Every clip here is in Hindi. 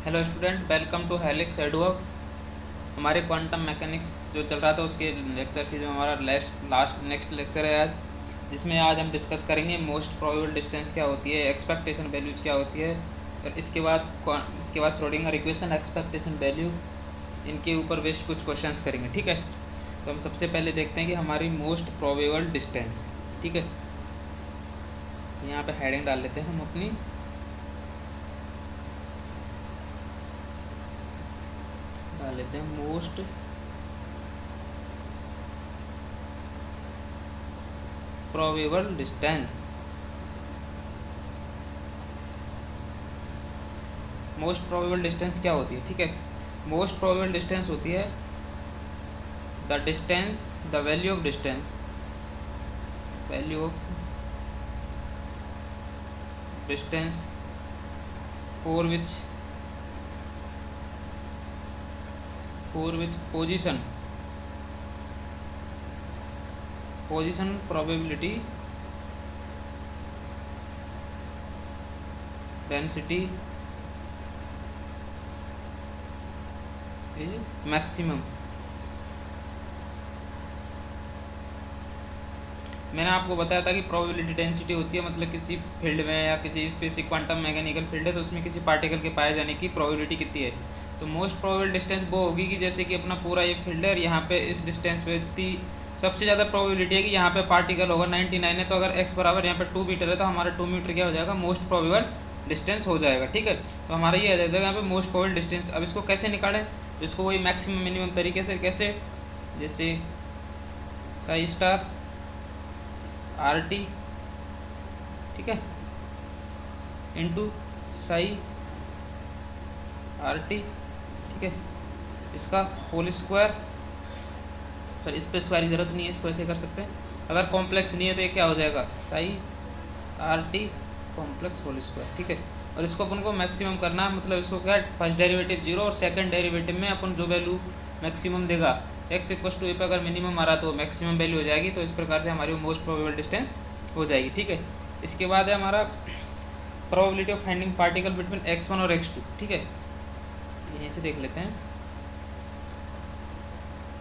Hello student, welcome to Helix Edwork. हमारे क्वांटम मैकेनिक्स जो चल रहा था उसके लेक्चर से जो हमारा नेक्स्ट लेक्चर है आज, जिसमें आज हम डिस्कस करेंगे मोस्ट प्रोबेबल डिस्टेंस क्या होती है, एक्सपेक्टेशन वैल्यूज क्या होती है, और इसके बाद श्रोडिंगर इक्वेशन, एक्सपेक्टेशन वैल्यू, इनके ऊपर बेस्ड कुछ क्वेश्चंस करेंगे। ठीक है, तो हम सबसे पहले देखते हैं कि हमारी मोस्ट प्रोबेबल डिस्टेंस। ठीक है, यहाँ पे हेडिंग डाल लेते हैं हम अपनी। डाल लेते हैं most probable distance. Most probable distance क्या होती है? ठीक है, मोस्ट प्रोबेबल डिस्टेंस होती है the distance, the value of distance, value of distance for which position probability density is maximum. मैंने आपको बताया था कि प्रोबेबिलिटी डेंसिटी होती है मतलब किसी फील्ड में या किसी स्पेसिफिक क्वांटम मैकेनिकल फील्ड है तो उसमें किसी पार्टिकल के पाए जाने की प्रोबेबिलिटी कितनी है। तो मोस्ट प्रोबेबल डिस्टेंस वो होगी कि जैसे कि अपना पूरा ये फील्ड है और यहाँ पे इस डिस्टेंस पे सबसे ज़्यादा प्रोबेबिलिटी है कि यहाँ पे पार्टिकल होगा 99 है, तो अगर x बराबर यहाँ पे 2 मीटर है तो हमारा 2 मीटर क्या हो जाएगा, मोस्ट प्रोबेबल डिस्टेंस हो जाएगा। ठीक है, तो हमारा ये आ जाएगा यहाँ पे मोस्ट प्रोबेबल डिस्टेंस। अब इसको कैसे निकालें? इसको वही मैक्सिमम मिनिमम तरीके से, कैसे, जैसे साई स्टार आर टी, ठीक है, इंटू साई आर टी, ठीक है, इसका होल स्क्वायर। सर इस पर स्क्वायर की जरूरत नहीं है, इसको ऐसे कर सकते हैं। अगर कॉम्प्लेक्स नहीं है तो ये क्या हो जाएगा, psi r t complex whole square. ठीक है, और इसको अपन को मैक्सिमम करना है, मतलब इसको क्या, फर्स्ट डेरिवेटिव 0 और सेकंड डेरिवेटिव में अपन जो वैल्यू मैक्सिमम देगा x इक्वस टू ए पर अगर मिनिमम आ रहा तो मैक्सिमम वैल्यू हो जाएगी। तो इस प्रकार से हमारी मोस्ट प्रोबेबल डिस्टेंस हो जाएगी। ठीक है, इसके बाद है हमारा probability of finding particle between x1 और x2। ठीक है, यहीं से देख लेते हैं।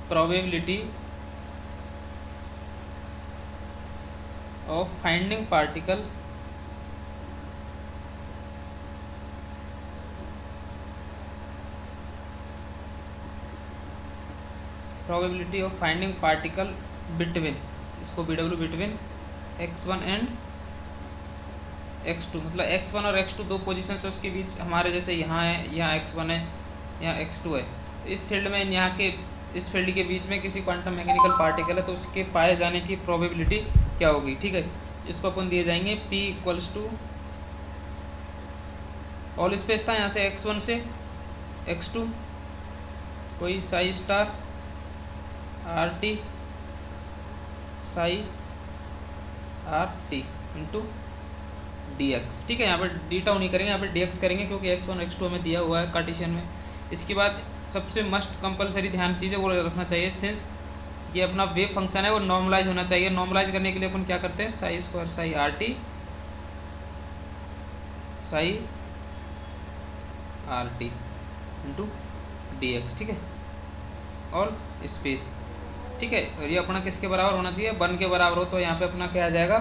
Probability of finding particle probability of finding particle between, इसको BW between x1 and x2, मतलब x1 और x2 दो पोजीशन है उसके बीच हमारे, जैसे यहाँ है, यहाँ x1 है, यहाँ x2 है। तो इस फील्ड में, यहाँ के इस फील्ड के बीच में किसी क्वांटम मैकेनिकल पार्टिकल है तो उसके पाए जाने की प्रोबेबिलिटी क्या होगी। ठीक है, इसको अपन दिए जाएंगे p equals to, all space था यहाँ से x1 से x2, कोई psi star r t psi r t into d x. ठीक है, यहाँ पर डी टाउ नहीं करेंगे, यहाँ पर डी एक्स करेंगे क्योंकि x1 x2 हमें दिया हुआ है कार्टेशियन में। इसके बाद सबसे मस्ट कंपलसरी ध्यान चीज़ है वो रखना चाहिए, सिंस ये अपना वेव फंक्शन है वो नॉर्मलाइज होना चाहिए। नॉर्मलाइज करने के लिए अपन क्या करते हैं, Sai square Sai r t psi r t into d x. ठीक है, और स्पेस। ठीक है, और ये अपना किसके बराबर होना चाहिए, 1 के बराबर हो, तो यहाँ पे अपना क्या आ जाएगा,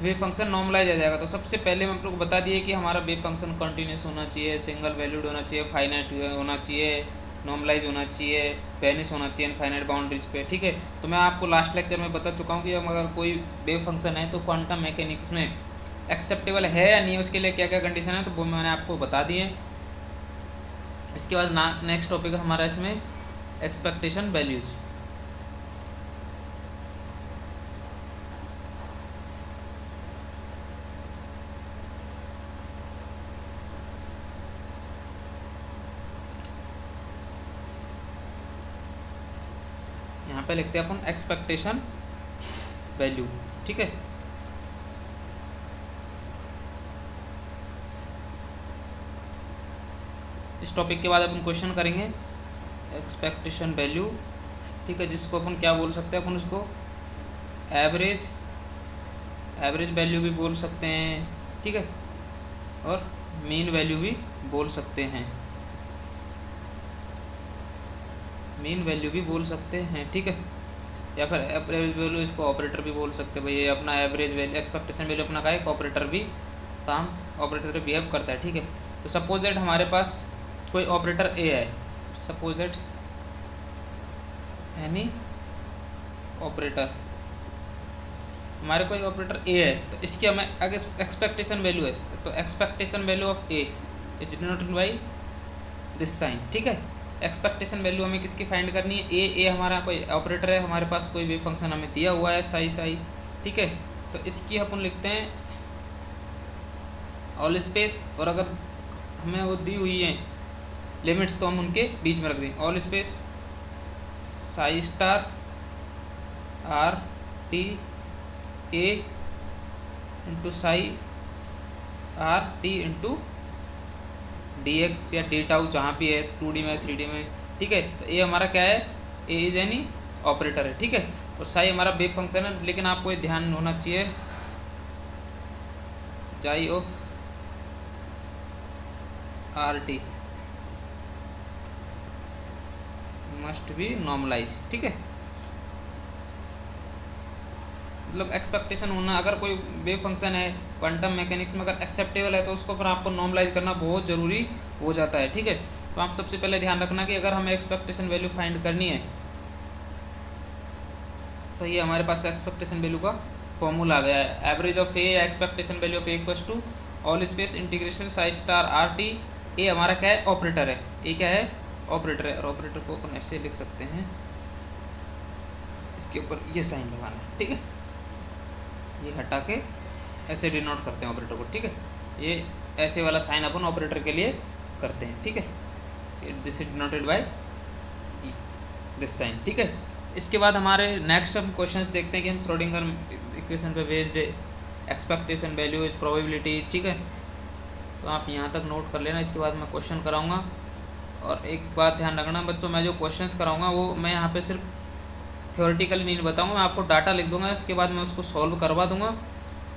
वेव फंक्शन नॉर्मलाइज आ जाएगा। तो सबसे पहले हम लोग बता दिए कि हमारा वेव फंक्शन कंटिन्यूस होना चाहिए, सिंगल वैल्यूड होना चाहिए, फाइनाइट होना चाहिए, नॉर्मलाइज होना चाहिए, वेनिश होना चाहिए इनफाइनाइट बाउंड्रीज पे। ठीक है, तो मैं आपको लास्ट लेक्चर में बता चुका हूँ कि हम अगर कोई वेव फंक्शन है तो क्वांटम मैकेनिक्स में एक्सेप्टेबल है या नहीं, उसके लिए क्या क्या कंडीशन है, तो वो मैंने आपको बता दिए। इसके बाद नेक्स्ट टॉपिक हमारा इसमें एक्सपेक्टेशन वैल्यूज। यहाँ पे लिखते हैं अपन एक्सपेक्टेशन वैल्यू। ठीक है, इस टॉपिक के बाद अपन क्वेश्चन करेंगे एक्सपेक्टेशन वैल्यू। ठीक है, जिसको अपन क्या बोल सकते हैं, अपन उसको एवरेज वैल्यू भी बोल सकते हैं। ठीक है, और मीन वैल्यू भी बोल सकते हैं, मीन वैल्यू भी बोल सकते हैं, ठीक है। या फिर एवरेज वैल्यू, इसको ऑपरेटर भी बोल सकते हैं भाई, ये अपना एवरेज वैल्यू एक्सपेक्टेशन वैल्यू अपना का एक ऑपरेटर भी काम ऑपरेटर बिहेव करता है, ठीक है। तो सपोज दैट हमारे पास कोई ऑपरेटर ए है, सपोज दैट एनी ऑपरेटर, हमारे कोई ऑपरेटर ए है, तो इसकी हमें अगर एक्सपेक्टेशन वैल्यू है, तो expectation value of A is denoted by this sign, ठीक है। एक्सपेक्टेशन वैल्यू हमें किसकी फाइंड करनी है, ए हमारा कोई ऑपरेटर है, हमारे पास कोई भी फंक्शन हमें दिया हुआ है साई, ठीक है। तो इसकी अपन लिखते हैं ऑल स्पेस, और अगर हमें वो दी हुई है लिमिट्स तो हम उनके बीच में रख दें, all space Sai star r t ए into Sai r t into d x या डी टाउ, जहाँ भी है 2D में 3D में, ठीक है। तो ये हमारा क्या है, ए इज एनी ऑपरेटर है, ठीक है। और साई हमारा वेव फंक्शन है, लेकिन आपको ये ध्यान होना चाहिए जाई of r t must be normalize, ठीक है। मतलब एक्सपेक्टेशन होना, अगर कोई वेव फंक्शन है क्वांटम मैकेनिक्स में अगर एक्सेप्टेबल है तो उसको फिर आपको नॉर्मलाइज करना बहुत ज़रूरी हो जाता है, ठीक है। तो आप सबसे पहले ध्यान रखना कि अगर हमें एक्सपेक्टेशन वैल्यू फाइंड करनी है तो ये हमारे पास एक्सपेक्टेशन वैल्यू का फॉर्मूला आ गया है, average of A expectation value of A equals to all space integration psi star r t. A हमारा क्या है, ऑपरेटर है, ए क्या है, ऑपरेटर है, और ऑपरेटर को अपन ऐसे लिख सकते हैं, इसके ऊपर ये साइन लगाना है, ठीक है। ये हटा के ऐसे डिनोट करते हैं ऑपरेटर को, ठीक है। ये ऐसे वाला साइन अपन ऑपरेटर के लिए करते हैं, ठीक है। This is denoted by this sign, ठीक है। इसके बाद हमारे नेक्स्ट हम क्वेश्चंस देखते हैं कि हम श्रोडिंगर इक्वेशन पे बेस्ड एक्सपेक्टेशन वैल्यूज प्रोबेबिलिटीज, ठीक है। तो आप यहाँ तक नोट कर लेना, इसके बाद मैं क्वेश्चन कराऊंगा। और एक बात ध्यान रखना बच्चों, मैं जो क्वेश्चंस कराऊंगा वो मैं यहाँ पे सिर्फ थ्योरेटिकली नहीं बताऊंगा, मैं आपको डाटा लिख दूंगा, इसके बाद मैं उसको सॉल्व करवा दूंगा।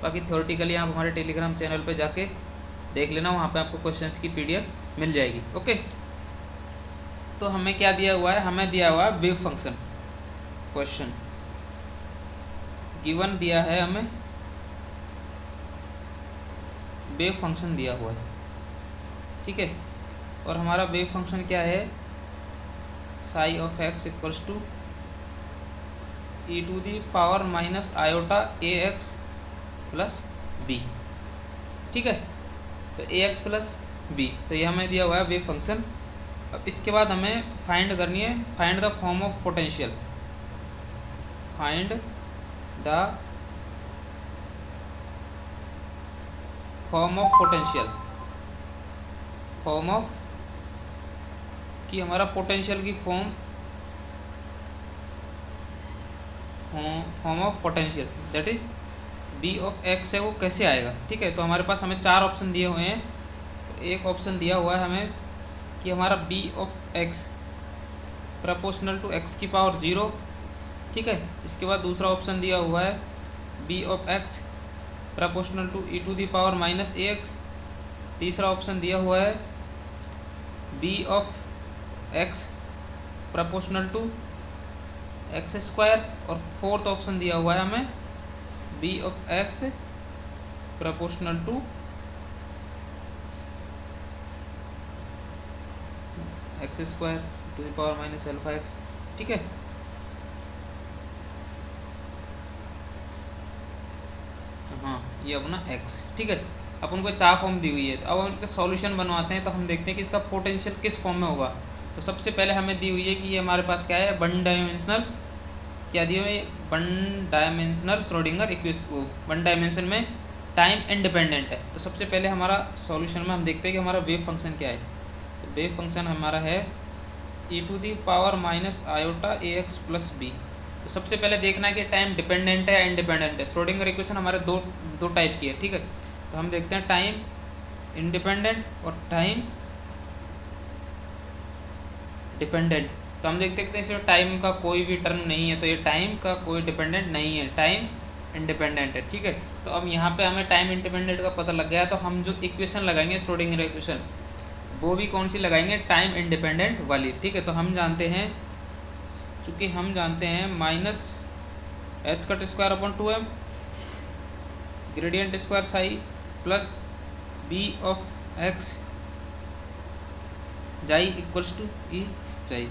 बाकी थ्योरेटिकली आप हमारे टेलीग्राम चैनल पे जाके देख लेना, वहाँ पे आपको क्वेश्चंस की PDF मिल जाएगी, ओके। तो हमें क्या दिया हुआ है, हमें दिया हुआ है वेव फंक्शन, क्वेश्चन गिवन दिया है हमें, वेव फंक्शन दिया हुआ है, ठीक है। और हमारा वेव फंक्शन क्या है, psi of x equals to e to the power minus iota a x plus b, ठीक है। तो ए एक्स प्लस बी, तो ये हमें दिया हुआ है वेव फंक्शन। अब इसके बाद हमें फाइंड करनी है, find the form of potential, find the form of potential, form of कि हमारा पोटेंशियल की form of potential that is B of x है, वो कैसे आएगा, ठीक है। तो हमारे पास हमें 4 ऑप्शन दिए हुए हैं। तो एक ऑप्शन दिया हुआ है हमें कि हमारा V of x proportional to x की पावर 0, ठीक है। इसके बाद दूसरा ऑप्शन दिया हुआ है B of x proportional to e to the power minus a x. तीसरा ऑप्शन दिया हुआ है B of x proportional to x square. और फोर्थ ऑप्शन दिया हुआ है हमें V of x proportional to x square to the power minus alpha x, ठीक है। हाँ, ये अपना एक्स, ठीक है। अपन को 4 फॉर्म दी हुई है, तो अब हम इसका सॉल्यूशन बनवाते हैं। तो हम देखते हैं कि इसका पोटेंशियल किस फॉर्म में होगा। तो सबसे पहले हमें दी हुई है कि ये हमारे पास क्या है, वन डायमेंशनल, क्या दिया हुआ है, one dimensional Schrodinger equation, one dimension में टाइम इंडिपेंडेंट है। तो सबसे पहले हमारा सॉल्यूशन में हम देखते हैं कि हमारा वेव फंक्शन क्या है। तो वेव फंक्शन हमारा है e to the power minus iota a x plus b. तो सबसे पहले देखना है कि टाइम डिपेंडेंट है या इंडिपेंडेंट है। श्रोडिंगर इक्वेशन हमारे दो टाइप की है, ठीक है। तो हम देखते हैं टाइम इंडिपेंडेंट और टाइम डिपेंडेंट। तो हम देखते हैं इसमें टाइम का कोई भी टर्म नहीं है, तो ये टाइम का कोई डिपेंडेंट नहीं है, टाइम इंडिपेंडेंट है, ठीक है। तो अब यहाँ पे हमें टाइम इंडिपेंडेंट का पता लग गया, तो हम जो इक्वेशन लगाएंगे श्रोडिंगर इक्वेशन, वो भी कौन सी लगाएंगे, टाइम इंडिपेंडेंट वाली, ठीक है। तो हम जानते हैं, चूँकि हम जानते हैं minus h cut square upon 2m gradient square psi plus B of x जाई इक्वल्स टू ई जाई।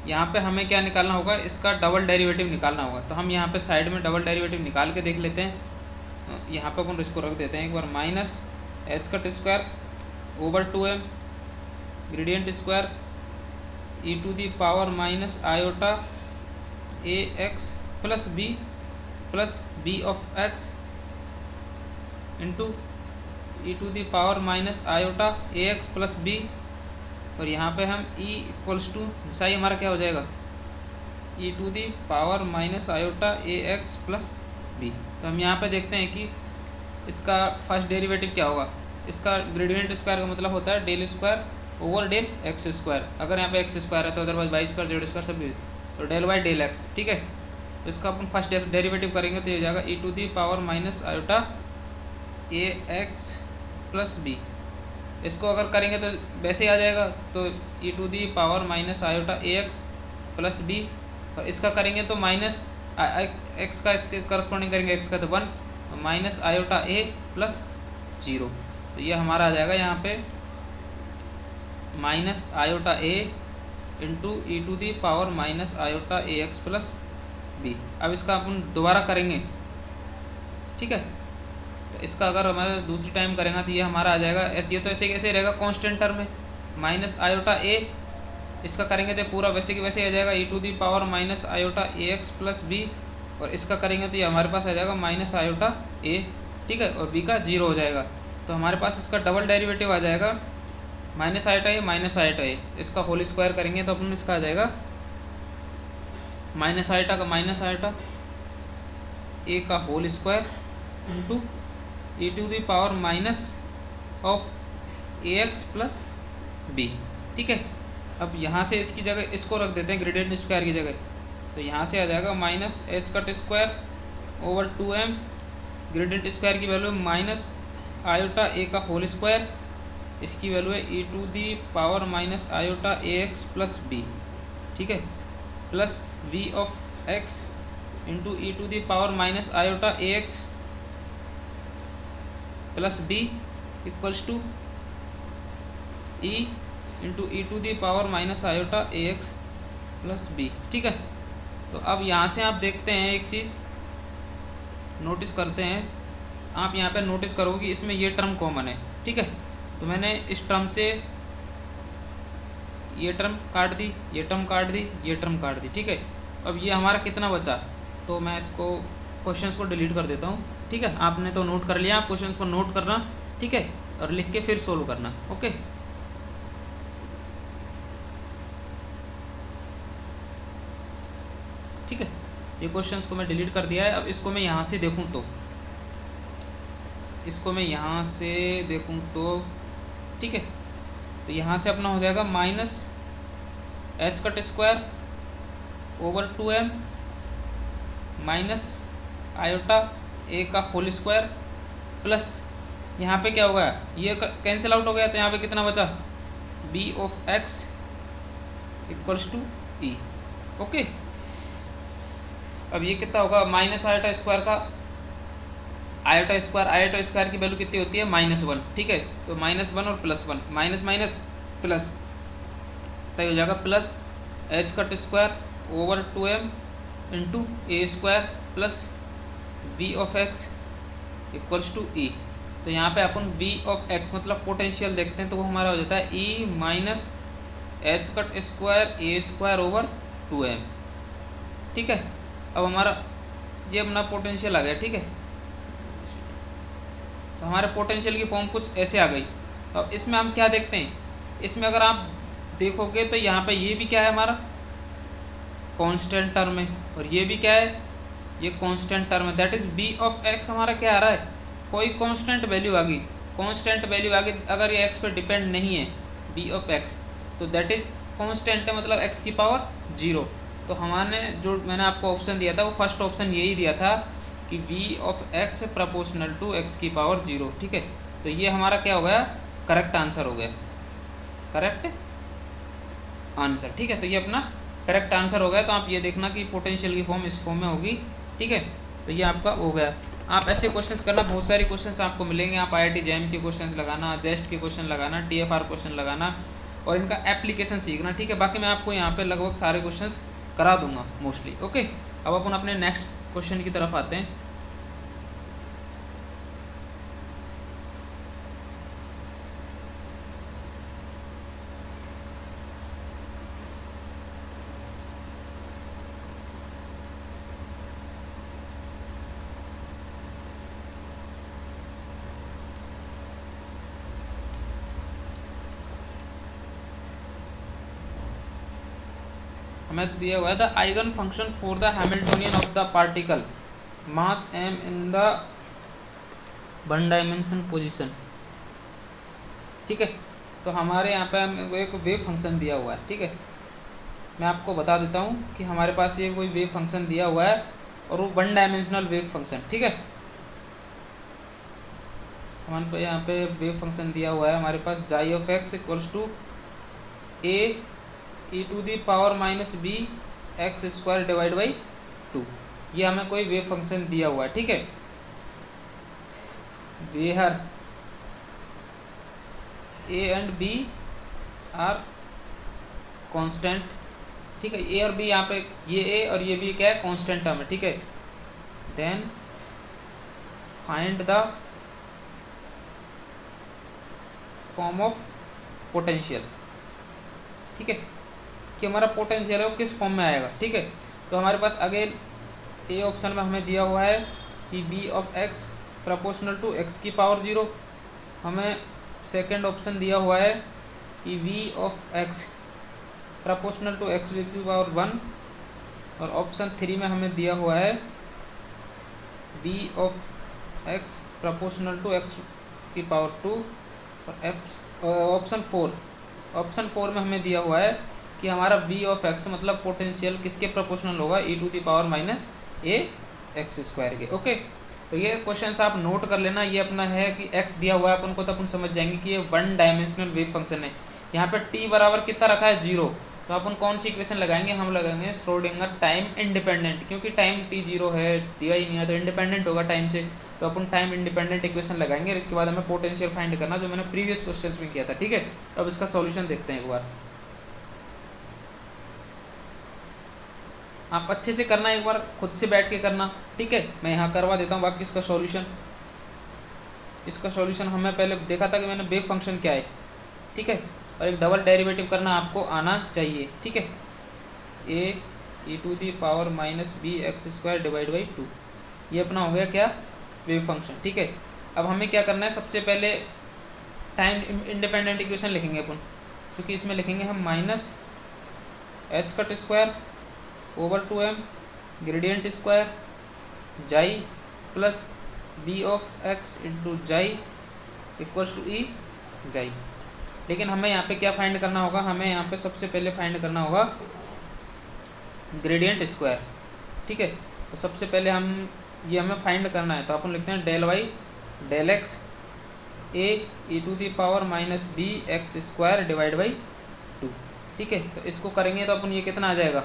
यहाँ पे हमें क्या निकालना होगा, इसका डबल डेरिवेटिव निकालना होगा। तो हम यहाँ पे साइड में डबल डेरिवेटिव निकाल के देख लेते हैं। यहाँ पे अपन इसको रख देते हैं एक बार, minus h cut square over 2m gradient square e to the power minus iota a x plus B of x into e to the power minus iota a x plus b. और यहाँ पे हम e इक्वल्स टू साई हमारा क्या हो जाएगा, e to the power minus iota a x plus b. तो हम यहाँ पे देखते हैं कि इसका फर्स्ट डेरिवेटिव क्या होगा। इसका ग्रेडियंट स्क्वायर का मतलब होता है del square over del x square. अगर यहाँ पे एक्स स्क्वायर है तो otherwise y square z square सब भी, तो डेल वाई डेल एक्स, ठीक है। तो इसका अपन फर्स्ट डेरिवेटिव करेंगे तो ये हो जाएगा e to the power minus iota a x plus b. इसको अगर करेंगे तो वैसे ही आ जाएगा, तो e to the power minus iota a x plus b. और इसका करेंगे तो माइनस एक्स का इसके करस्पॉन्डिंग करेंगे, एक्स का तो 1 माइनस आयोटा ए प्लस 0। तो ये हमारा आ जाएगा यहाँ पे minus iota a into e to the power minus iota a x plus b. अब इसका अपन दोबारा करेंगे, ठीक है। तो इसका अगर हमारा दूसरी टाइम करेंगे तो ये हमारा आ जाएगा ऐसे, ये तो ऐसे कैसे रहेगा कांस्टेंट टर्म में माइनस आयोटा ए। इसका करेंगे तो पूरा वैसे कि वैसे आ जाएगा e to the power minus iota a x plus b. और इसका करेंगे तो ये हमारे पास आ जाएगा माइनस आयोटा ए, ठीक है, और बी का 0 हो जाएगा। तो हमारे पास इसका डबल डेरिवेटिव आ जाएगा minus iota a minus iota a. इसका होल स्क्वायर करेंगे तो अपन इसका आ जाएगा माइनस आयोटा का माइनस आयोटा ए का whole square into e to the power minus of a x plus b, ठीक है। अब यहाँ से इसकी जगह इसको रख देते हैं ग्रेडियंट स्क्वायर की जगह। तो यहाँ से आ जाएगा minus h cut square over 2m gradient square की वैल्यू माइनस आयोटा ए का होल स्क्वायर, इसकी वैल्यू है e to the power minus iota a x plus b, ठीक है, plus v of x into e to the power minus iota a x plus b equals to e into e to the power minus iota a x plus b, ठीक है। तो अब यहाँ से आप देखते हैं एक चीज़ नोटिस करते हैं, आप यहाँ पे नोटिस करोगे कि इसमें ये टर्म कॉमन है, ठीक है। तो मैंने इस टर्म से ये टर्म काट दी, ये टर्म काट दी, ये टर्म काट दी, ठीक है। अब ये हमारा कितना बचा, तो मैं इसको क्वेश्चंस को डिलीट कर देता हूँ, ठीक है। आपने तो नोट कर लिया, आप क्वेश्चंस को नोट करना, ठीक है, और लिख के फिर सोल्व करना, ओके। ठीक है, ये क्वेश्चंस को मैं डिलीट कर दिया है। अब इसको मैं यहाँ से देखूँ तो, इसको मैं यहाँ से देखूँ तो, ठीक है, तो यहाँ से अपना हो जाएगा minus h cut square over 2m minus iota a का होल स्क्वायर प्लस यहाँ पे क्या होगा, ये कैंसिल आउट हो गया, तो यहाँ पे कितना बचा, b of x equals to e, okay. अब ये कितना होगा, माइनस आयोटा स्क्वायर का आयोटा स्क्वायर की वैल्यू कितनी होती है, -1, ठीक है। तो -1 और +1, माइनस माइनस प्लस, तो हो जाएगा plus h cut square over 2m into a square plus B of x equals to e. तो यहाँ पे अपन बी ऑफ एक्स मतलब पोटेंशियल देखते हैं, तो वो हमारा हो जाता है e minus h cut square a square over 2m, ठीक है। अब हमारा ये अपना पोटेंशियल आ गया, ठीक है। तो हमारे पोटेंशियल की फॉर्म कुछ ऐसे आ गई। तो अब इसमें हम क्या देखते हैं, इसमें अगर आप देखोगे तो यहाँ पे ये भी क्या है, हमारा कांस्टेंट टर्म है, और ये भी क्या है, ये कांस्टेंट टर्म है, that is B of x हमारा क्या आ रहा है, कोई कांस्टेंट वैल्यू आ गई, कांस्टेंट वैल्यू आ गई। अगर ये एक्स पे डिपेंड नहीं है बी ऑफ एक्स, तो दैट इज कांस्टेंट है, मतलब एक्स की पावर 0। तो हमारे जो मैंने आपको ऑप्शन दिया था वो फर्स्ट ऑप्शन यही दिया था कि v of x proportional to x की पावर 0, ठीक है। तो ये हमारा क्या हो गया, करेक्ट आंसर हो गया, करेक्ट आंसर। ठीक है, तो ये अपना करेक्ट आंसर हो गया। तो आप ये देखना कि पोटेंशियल की फॉर्म इस फॉर्म में होगी। ठीक है, तो ये आपका हो गया। आप ऐसे क्वेश्चंस करना, बहुत सारे क्वेश्चंस आपको मिलेंगे। आप IIT JEM के क्वेश्चंस लगाना, जेस्ट के क्वेश्चन लगाना, TFR क्वेश्चन लगाना और इनका एप्लीकेशन सीखना। ठीक है, बाकी मैं आपको यहाँ पे लगभग सारे क्वेश्चंस करा दूंगा मोस्टली। ओके, अब अपन अपने नेक्स्ट क्वेश्चन की तरफ आते हैं। हमें दिया हुआ है the eigen function for the Hamiltonian of the particle mass m in the one dimension position. ठीक है, तो हमारे यहाँ पे हमें एक वेव फंक्शन दिया हुआ है। ठीक है, मैं आपको बता देता हूँ कि हमारे पास ये कोई वेव फंक्शन दिया हुआ है और वो वन डायमेंशनल वेव फंक्शन। ठीक है, हमारे पे यहाँ पे वेव फंक्शन दिया हुआ है हमारे पास psi of x equals to a e to the power minus b x square divide by 2। ये हमें कोई वेव फंक्शन दिया हुआ है। ठीक है, where a and b are constant. ठीक है, a और b यहाँ पे, ये a और ये b क्या है, कांस्टेंट टर्म है। ठीक है, then find the form of potential. ठीक है, कि हमारा पोटेंशियल है वो किस फॉर्म में आएगा। ठीक है, तो हमारे पास अगेन ए ऑप्शन में हमें दिया हुआ है कि b of x proportional to x की पावर 0। हमें सेकंड ऑप्शन दिया हुआ है कि v of x proportional to x की पावर 1। और ऑप्शन 3 में हमें दिया हुआ है B of x proportional to x की पावर 2। और ऑप्शन 4 में हमें दिया हुआ है कि हमारा v ऑफ x मतलब पोटेंशियल किसके प्रोपोर्शनल होगा, e to the power minus a x square के। ओके, तो ये क्वेश्चंस आप नोट कर लेना। ये अपना है कि x दिया हुआ है अपन को, तो अपन समझ जाएंगे कि ये वन डायमेंशनल वेव फंक्शन है। यहाँ पे t बराबर कितना रखा है, 0। तो अपन कौन सी इक्वेशन लगाएंगे, हम लगाएंगे श्रोडिंगर टाइम इंडिपेंडेंट, क्योंकि टाइम t 0 है, दिया ही नहीं है, तो इंडिपेंडेंट होगा टाइम से। तो अपन टाइम इंडिपेंडेंट इक्वेशन लगाएंगे और इसके बाद हमें पोटेंशियल फाइंड करना, जो मैंने प्रीवियस क्वेश्चन में किया था। ठीक है, अब इसका सॉल्यूशन देखते हैं एक बार। आप अच्छे से करना, एक बार खुद से बैठ के करना। ठीक है, मैं यहाँ करवा देता हूँ बाकी इसका सॉल्यूशन हमें पहले देखा था कि मैंने वेव फंक्शन क्या है। ठीक है, और एक डबल डेरिवेटिव करना आपको आना चाहिए। ठीक है, a e to the power minus b x square divide by 2, ये अपना हो गया क्या, वेव फंक्शन। ठीक है, अब हमें क्या करना है, सबसे पहले टाइम इंडिपेंडेंट इक्वेशन लिखेंगे अपन, क्योंकि इसमें लिखेंगे हम minus h cut square over 2m gradient square psi plus B of x into psi equals to E psi. लेकिन हमें यहाँ पे क्या फाइंड करना होगा, हमें यहाँ पे सबसे पहले फाइंड करना होगा ग्रेडियंट स्क्वायर। ठीक है, तो सबसे पहले ये हमें फाइंड करना है, तो अपन लिखते हैं del y del x a e to the power minus b x square divide by 2। ठीक है, तो इसको करेंगे तो अपन ये कितना आ जाएगा,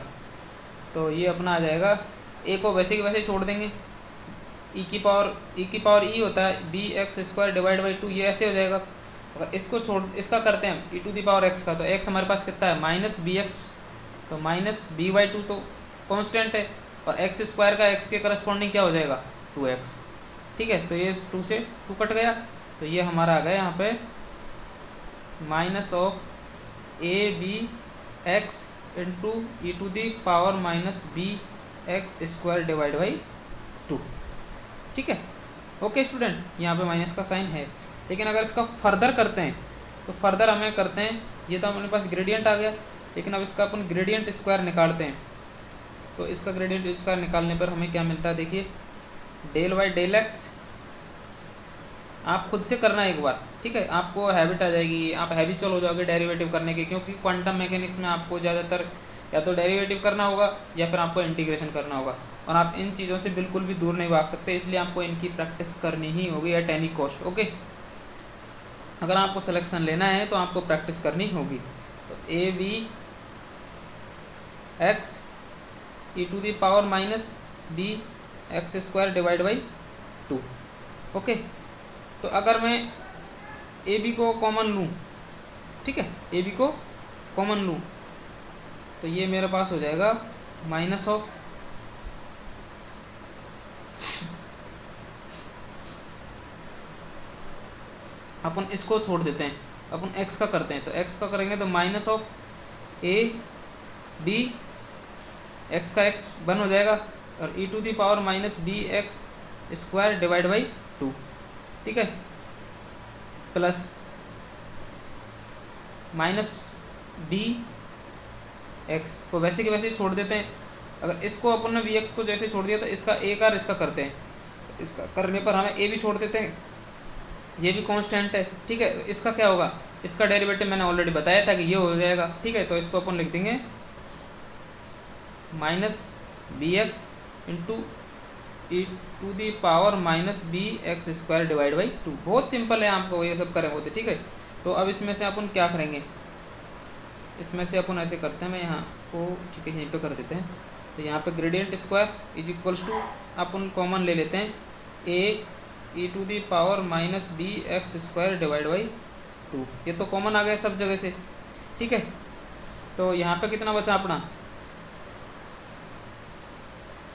तो ये अपना आ जाएगा, ए को वैसे के वैसे छोड़ देंगे, ई की पावर ई होता है b x square divide by 2, ये ऐसे हो जाएगा। अगर इसका करते हैं e to the power x का, तो एक्स हमारे पास कितना है, माइनस बी एक्स, तो माइनस बी बाई 2 तो कांस्टेंट है, और एक्स स्क्वायर का एक्स के करस्पॉन्डिंग क्या हो जाएगा, 2x। ठीक है, तो ये 2 से 2 कट गया, तो ये हमारा आ गया यहाँ पे minus of a b x into e to the power minus b x square divide by 2। ठीक है, ओके स्टूडेंट, यहाँ पे माइनस का साइन है। लेकिन अगर इसका फर्दर करते हैं, तो फर्दर हमें करते हैं, ये तो हमारे पास ग्रेडियंट आ गया, लेकिन अब इसका अपन ग्रेडियंट स्क्वायर निकालते हैं। तो इसका ग्रेडियंट स्क्वायर निकालने पर हमें क्या मिलता है, देखिए डेल वाई डेल एक्स, आप खुद से करना एक बार। ठीक है, आपको हैबिट आ जाएगी, आप हैबिचुअल हो जाओगे डेरिवेटिव करने के, क्योंकि क्वांटम मैकेनिक्स में आपको ज़्यादातर या तो डेरिवेटिव करना होगा या फिर आपको इंटीग्रेशन करना होगा, और आप इन चीज़ों से बिल्कुल भी दूर नहीं भाग सकते, इसलिए आपको इनकी प्रैक्टिस करनी ही होगी एट एनी कॉस्ट। ओके, अगर आपको सिलेक्शन लेना है तो आपको प्रैक्टिस करनी होगी। तो a b x e to the power minus b x square divide by 2। Okay, तो अगर मैं ए बी को कॉमन लूँ, ठीक है, ए बी को कॉमन लूँ तो ये मेरे पास हो जाएगा माइनस ऑफ अपन इसको छोड़ देते हैं, अपन x का करते हैं। तो x का करेंगे तो minus of a b x का x 1 हो जाएगा और e to the power minus b x square divide by 2, ठीक है, प्लस माइनस बी एक्स को वैसे के वैसे छोड़ देते हैं। अगर इसको अपन ने बी एक्स को जैसे छोड़ दिया तो इसका एक और इसका करते हैं, इसका करने पर हमें ए भी छोड़ देते हैं, ये भी कांस्टेंट है, ठीक है। इसका क्या होगा, इसका डेरिवेटिव मैंने ऑलरेडी बताया था कि ये हो जाएगा, ठीक है। तो इसको अपन लिख देंगे minus b x into e to the power minus b x square divide by 2। बहुत सिंपल है, आपको ये सब करे होते, ठीक है। तो अब इसमें से अपन क्या करेंगे, इसमें से अपन ऐसे करते हैं, मैं यहाँ को ठीक है यहीं पे कर देते हैं। तो यहाँ पे gradient square is equals to अपन कॉमन ले लेते हैं a e to the power minus b x square divide by 2। ये तो कॉमन आ गया सब जगह से, ठीक है। तो यहाँ पे कितना बचा अपना,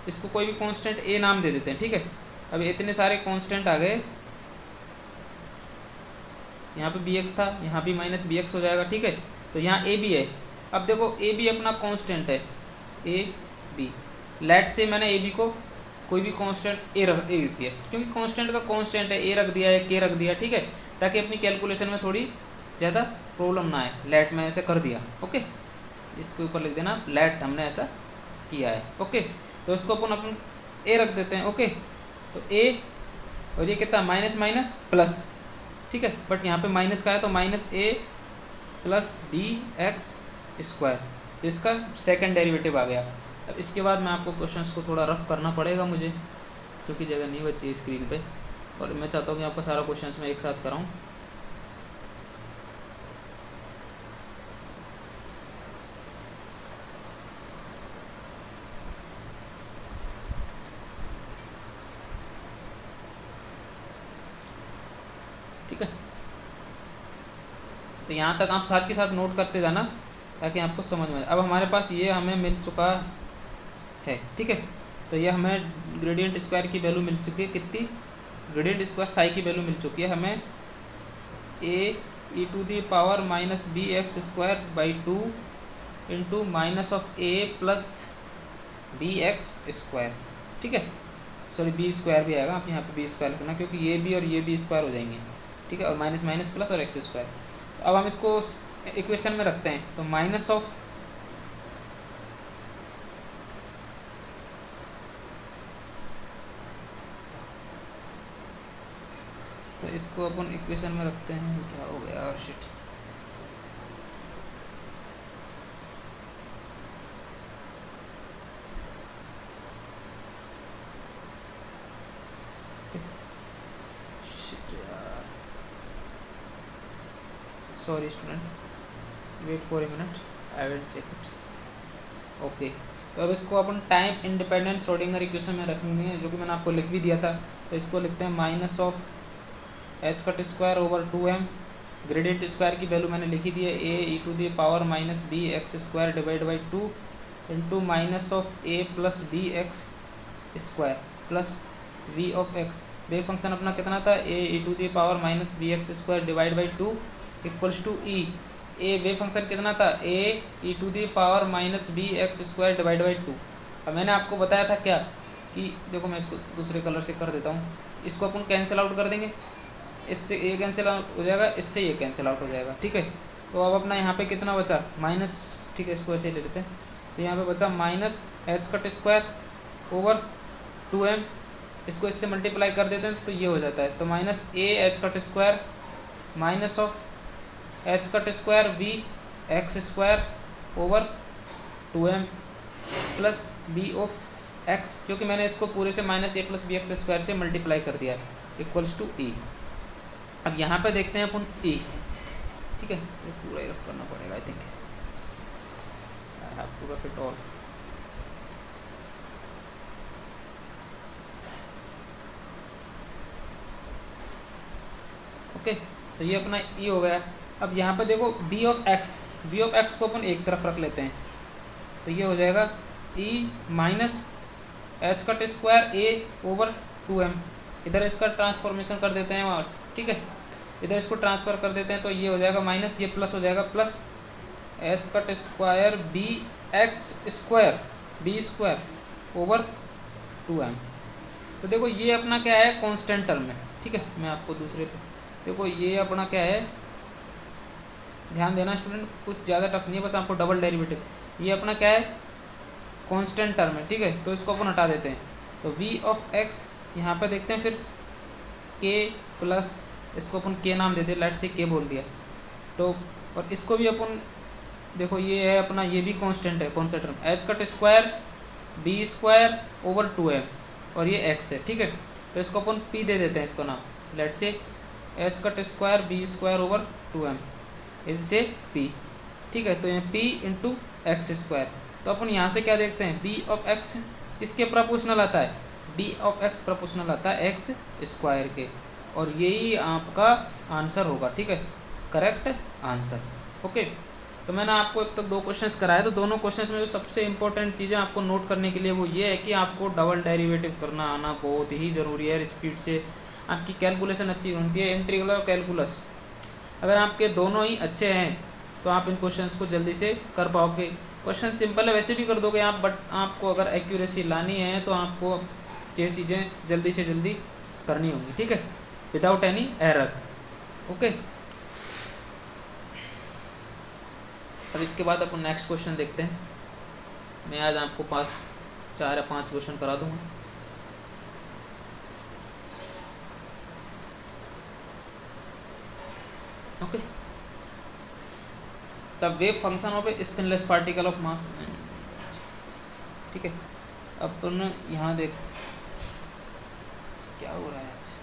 इसको कोई भी कांस्टेंट ए नाम दे देते हैं, ठीक है। अब इतने सारे कांस्टेंट आ गए, यहाँ पे बी एक्स था, यहाँ भी माइनस बी एक्स हो जाएगा, ठीक है। तो यहाँ ए बी है। अब देखो ए बी अपना कांस्टेंट है, ए बी लेट से मैंने ए बी को कोई भी कांस्टेंट ए दिया, क्योंकि कांस्टेंट का कांस्टेंट है, ए रख दिया है, के रख दिया, ठीक है, ताकि अपनी कैलकुलेशन में थोड़ी ज़्यादा प्रॉब्लम ना आए। लेट में ऐसे कर दिया, ओके, इसके ऊपर लिख देना लेट हमने ऐसा किया है, ओके। तो इसको अपन ए रख देते हैं, ओके। तो ए और ये कितना माइनस माइनस प्लस, ठीक है, बट यहाँ पे माइनस का है तो minus a plus b x square, तो इसका सेकंड डेरिवेटिव आ गया। अब इसके बाद मैं आपको क्वेश्चंस को थोड़ा रफ करना पड़ेगा मुझे, क्योंकि जगह नहीं बची है स्क्रीन पे, और मैं चाहता हूँ कि आपका सारा क्वेश्चंस मैं एक साथ कराऊँ। ठीक है, तो यहाँ तक आप साथ के साथ नोट करते जाना ताकि आपको समझ में आए। अब हमारे पास ये हमें मिल चुका है, ठीक है। तो ये हमें ग्रेडियंट स्क्वायर की वैल्यू मिल चुकी है, कितनी, ग्रेडियंट स्क्वायर साई की वैल्यू मिल चुकी है हमें a e to the power minus b x square by 2 into minus of a plus b x square, ठीक है। सॉरी बी स्क्वायर भी आएगा, आप यहाँ पे बी स्क्वायर लिखना, क्योंकि ये भी और ये भी स्क्वायर हो जाएंगे, ठीक है, और माइनस माइनस प्लस और एक्स स्क्वायर। अब हम इसको इक्वेशन में रखते हैं, तो माइनस ऑफ तो इसको अपन इक्वेशन में रखते हैं, क्या हो गया, shit, sorry student, wait for a minute, I will check it, okay. तो अब इसको अपन टाइम इंडिपेंडेंट श्रोडिंगर इक्वेशन में रखेंगे, जो कि मैंने आपको लिख भी दिया था। तो इसको लिखते हैं minus of h cut square over 2m, gradient square की वैल्यू मैंने लिखी दी है a e to the power minus b x square divide by 2 into minus of a plus b x square plus v of x. Wave function अपना कितना था, a e to the power minus b x square divide by 2 equals to e. A wave function कितना था, a e to the power minus b x square divide by 2। अब मैंने आपको बताया था क्या कि देखो, मैं इसको दूसरे कलर से कर देता हूँ, इसको अपन कैंसिल आउट कर देंगे, इससे ये कैंसिल आउट हो जाएगा, इससे ये कैंसिल आउट हो जाएगा, ठीक है। तो अब अपना यहाँ पे कितना बचा, माइनस, ठीक है, इसको ऐसे ले लेते हैं। तो यहाँ पे बचा minus h cut square over 2m, इसको इससे मल्टीप्लाई कर देते हैं तो ये हो जाता है। तो minus a h cut square minus of h cut square v x square over 2m plus B of x, क्योंकि मैंने इसको पूरे से minus a plus b x square से मल्टीप्लाई कर दिया है, इक्वल्स टू ई। अब यहाँ पे देखते हैं अपन ई, ठीक है, ये पूरा रफ करना पड़ेगा I think, I have to rough it all. Okay, तो ये अपना ई हो गया। अब यहाँ पे देखो बी ऑफ एक्स को अपन एक तरफ रख लेते हैं, तो ये हो जाएगा ई माइनस एच कट स्क्वायर ए ओवर 2m। इधर इसका ट्रांसफॉर्मेशन कर देते हैं और ठीक है, इधर इसको ट्रांसफ़र कर देते हैं, तो ये हो जाएगा माइनस, ये प्लस हो जाएगा, plus h cut square b x square b square over 2m। तो देखो ये अपना क्या है, कांस्टेंट टर्म है, ठीक है। मैं आपको दूसरे पे देखो, ये अपना क्या है, ध्यान देना स्टूडेंट, कुछ ज़्यादा टफ नहीं है, बस आपको डबल डेरिवेटिव, ये अपना क्या है, कांस्टेंट टर्म है, ठीक है। तो इसको अपन हटा देते हैं, तो v ऑफ x यहाँ पे देखते हैं, फिर k प्लस इसको अपन k नाम देते हैं, लेट से k बोल दिया, तो और इसको भी अपन देखो, ये है अपना, ये भी कांस्टेंट है, कौन सा term, h cut square b square over 2m, और ये x है, ठीक है। तो इसको अपन p दे देते हैं, इसको नाम, let say h cut square b square over 2m इससे p, ठीक है। तो ये p इंटू एक्स स्क्वायर, तो अपन यहाँ से क्या देखते हैं, b ऑफ x किसके प्रोपोर्शनल आता है, b ऑफ x प्रोपोर्शनल आता है एक्स स्क्वायर के, और यही आपका आंसर होगा, ठीक है, करेक्ट आंसर। ओके, तो मैंने आपको अब तक 2 क्वेश्चंस कराए, तो दोनों क्वेश्चंस में जो सबसे इंपॉर्टेंट चीज़ें आपको नोट करने के लिए वो ये है कि आपको डबल डेरिवेटिव करना आना बहुत ही ज़रूरी है। स्पीड से आपकी कैलकुलेशन अच्छी होती है, इंटीग्रल और कैलकुलस अगर आपके दोनों ही अच्छे हैं तो आप इन क्वेश्चंस को जल्दी से कर पाओगे। क्वेश्चन सिंपल है, वैसे भी कर दोगे आप, बट आपको अगर एक्यूरेसी लानी है तो आपको ये चीज़ें जल्दी से जल्दी करनी होंगी, ठीक है, विदाउट एनी एरर। ओके, अब इसके बाद अपन नेक्स्ट क्वेश्चन देखते हैं। मैं आज आपको 4 या 5 क्वेश्चन करा दूंगा। Okay, the wave function of a spinless particle of mass, ठीक है। अपन यहाँ देख क्या हो रहा है आज,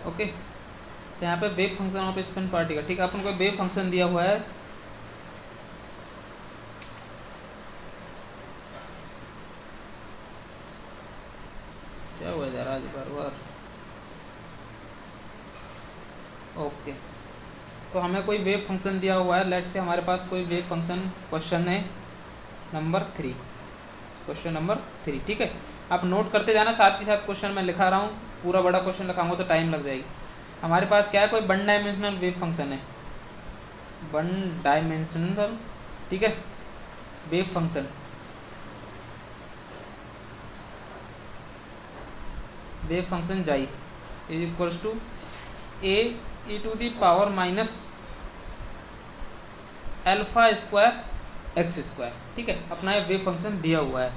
ओके। तो यहाँ पे wave function off spin particle, ठीक है, अपन को वेव फंक्शन दिया हुआ है, क्या हुआ यार आज बार। ओके, तो हमें कोई वेव फंक्शन दिया हुआ है, लेट से हमारे पास कोई वेव फंक्शन, क्वेश्चन है नंबर 3, क्वेश्चन नंबर 3, ठीक है। आप नोट करते जाना, साथ ही साथ क्वेश्चन मैं लिखा रहा हूँ, पूरा बड़ा क्वेश्चन लिखाऊंगा तो टाइम लग जाएगी। हमारे पास क्या है, कोई 1 डायमेंशनल वेव फंक्शन है, 1 डायमेंशनल, ठीक है, wave function, wave function psi is equals to a e to the power minus alpha square x square, ठीक है। अपना ये वेव फंक्शन दिया हुआ है,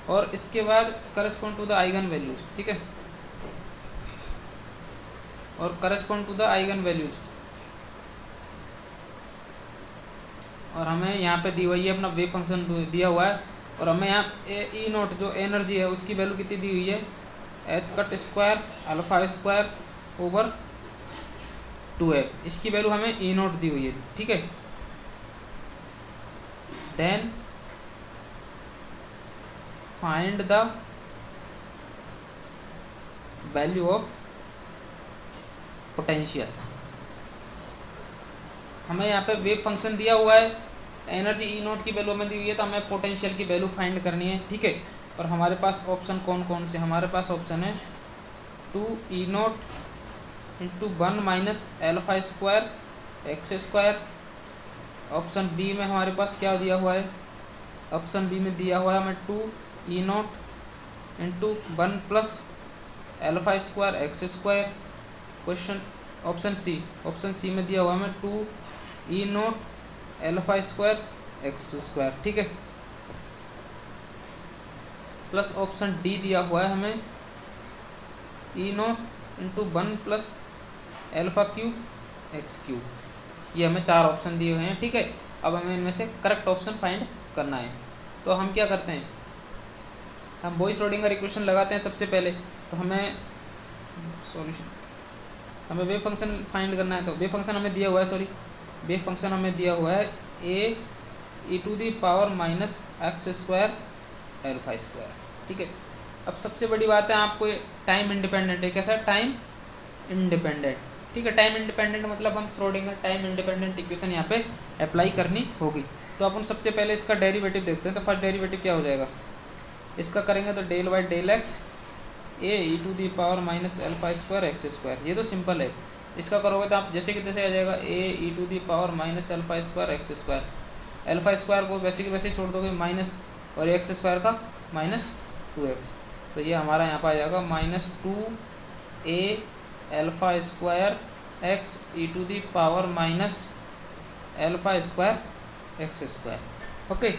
और इसके बाद correspond to the eigenvalues, ठीक है, और correspond to the eigenvalues, और हमें यहाँ पे दी हुई है, अपना वेव फंक्शन दिया हुआ है, और हमें यहाँ ई नोट जो एनर्जी है उसकी वैल्यू कितनी दी हुई है, h cut square alpha square over 2f, इसकी वैल्यू हमें ई नोट दी हुई है, ठीक है। Then find the value of potential, हमें यहाँ पे वेव फंक्शन दिया हुआ है, एनर्जी ई नोट की वैल्यू हमें दी हुई है, तो हमें पोटेंशियल की वैल्यू फाइंड करनी है, ठीक है। और हमारे पास ऑप्शन कौन कौन से, हमारे पास ऑप्शन है 2 e naught into 1 minus alpha square x square. Option b में हमारे पास क्या दिया हुआ है, ऑप्शन बी में दिया हुआ है हमें 2 e naught into 1 plus alpha square x square. Question option c में दिया हुआ हमें 2 e naught alpha square x square, ठीक है, प्लस ऑप्शन डी दिया हुआ है हमें e naught into 1 plus alpha cube x cube, ये हमें 4 ऑप्शन दिए हुए हैं, ठीक है। अब हमें इनमें से करेक्ट ऑप्शन फाइंड करना है। तो हम क्या करते हैं, हम बोयस-श्रोडिंगर इक्वेशन लगाते हैं सबसे पहले। तो हमें सॉल्यूशन, हमें वेव फंक्शन फाइंड करना है। तो वेव फंक्शन हमें दिया हुआ है, वेव फंक्शन हमें दिया हुआ है a e to the power minus x square alpha square, ठीक है। अब सबसे बड़ी बात है, आपको टाइम इंडिपेंडेंट है, कैसा टाइम इंडिपेंडेंट, ठीक है। टाइम इंडिपेंडेंट मतलब हम श्रोडिंगर टाइम इंडिपेंडेंट इक्वेशन यहाँ पे अप्लाई करनी होगी। तो अपन सबसे पहले इसका डेरिवेटिव देखते हैं। तो फर्स्ट डेरिवेटिव क्या हो जाएगा, इसका करेंगे तो del by del x a e to the power minus alpha square x square, ये तो सिंपल है। इसका करोगे तो आप जैसे कि तैसे आ जाएगा a e to the power minus alpha square x square, alpha square को वैसे के वैसे छोड़ दोगे माइनस, और एक्स स्क्वायर का माइनस 2x, तो ये हमारा यहाँ पर आ जाएगा minus 2a alpha square x e to the power minus alpha square x square. Okay,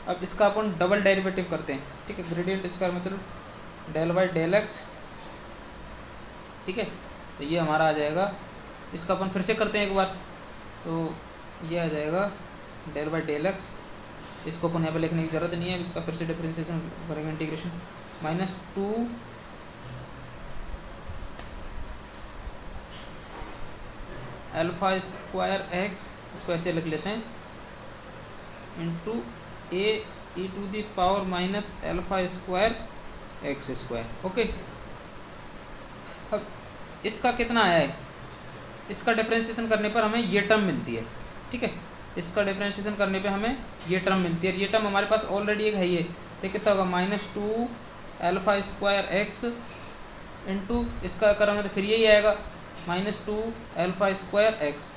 अब इसका अपन डबल डेरिवेटिव करते हैं, ठीक है। ग्रेडियंट स्क्वायर मतलब डेल बाई डेल एक्स, ठीक है। तो ये हमारा आ जाएगा, इसका अपन फिर से करते हैं एक बार। तो ये आ जाएगा डेल बाई डेल एक्स, इसको अपन यहाँ पे लिखने की ज़रूरत नहीं है, इसका फिर से डिफरेंशिएशन करेंगे, integration minus 2 alpha square x, इसको ऐसे लिख लेते हैं, into a e to the power minus alpha square x square. Okay, अब इसका कितना आया है, इसका डिफरेंशिएशन करने पर हमें ये टर्म मिलती है, ठीक है। इसका डिफरेंशिएशन करने पे हमें ये टर्म मिलती है, ये टर्म हमारे पास ऑलरेडी एक है ये, तो कितना होगा minus 2 alpha square x into इसका करेंगे तो फिर यही आएगा minus 2 alpha square x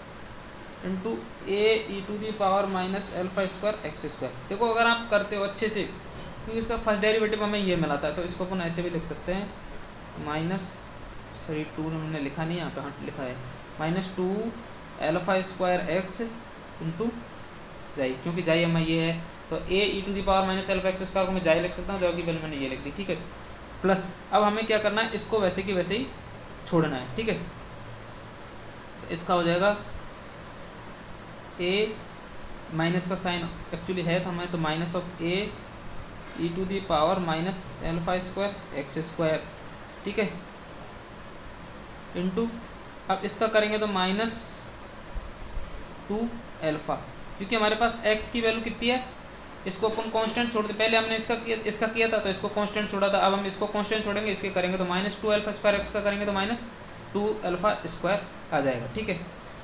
into a e to the power minus alpha square x square. देखो अगर आप करते हो अच्छे से, क्योंकि इसका फर्स्ट डेरिवेटिव हमें ये मिला था, तो इसको अपन ऐसे भी लिख सकते हैं, माइनस 2 हमने लिखा नहीं यहाँ पे, हाँ लिखा है minus 2 alpha square x into जाई, क्योंकि जाई हमें ये है, तो a e to the power minus alpha x square को मैं जाई लिख सकता हूँ, जो की वैल्यू मैंने ये लिख दी, ठीक है। प्लस अब हमें क्या करना है, इसको वैसे की वैसे ही छोड़ना है, ठीक है। तो इसका हो जाएगा ए, माइनस का साइन एक्चुअली है तो हमें, तो minus of a e to the power minus alpha square x square, ठीक है, इंटू अब इसका करेंगे तो माइनस 2 अल्फा, क्योंकि हमारे पास x की वैल्यू कितनी है, इसको अपन कांस्टेंट छोड़ते, पहले हमने इसका किया था तो इसको कांस्टेंट छोड़ा था, अब हम इसको कांस्टेंट छोड़ेंगे, इसके करेंगे तो माइनस 2 अल्फा स्क्वायर एक्स का करेंगे तो माइनस 2 अल्फा स्क्वायर आ जाएगा, ठीक है।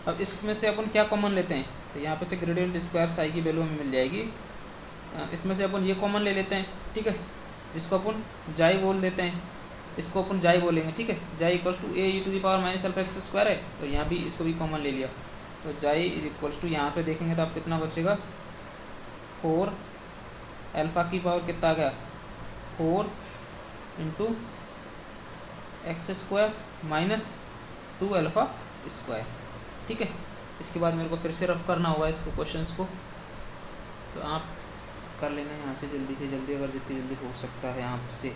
अब इसमें से अपन क्या कॉमन लेते हैं, तो यहाँ पे से ग्रेडियंट स्क्वायर साई की वैल्यू हमें मिल जाएगी, इसमें से अपन ये कॉमन ले लेते हैं, ठीक है, जिसको अपन जाई बोल देते हैं, इसको अपन जाई बोलेंगे, ठीक है। Psi equals to a e to the power minus alpha x square है, तो यहाँ भी इसको भी कॉमन ले लिया, तो जाई इज इक्वल्स टू यहाँ पे देखेंगे तो आप कितना बचेगा 4 अल्फा की पावर कितना आ गया 4 into x square minus 2 alpha square, ठीक है। इसके बाद मेरे को फिर से रफ करना होगा इसको क्वेश्चंस को, तो आप कर लेना यहाँ से जल्दी से जल्दी, अगर जितनी जल्दी हो सकता है आपसे।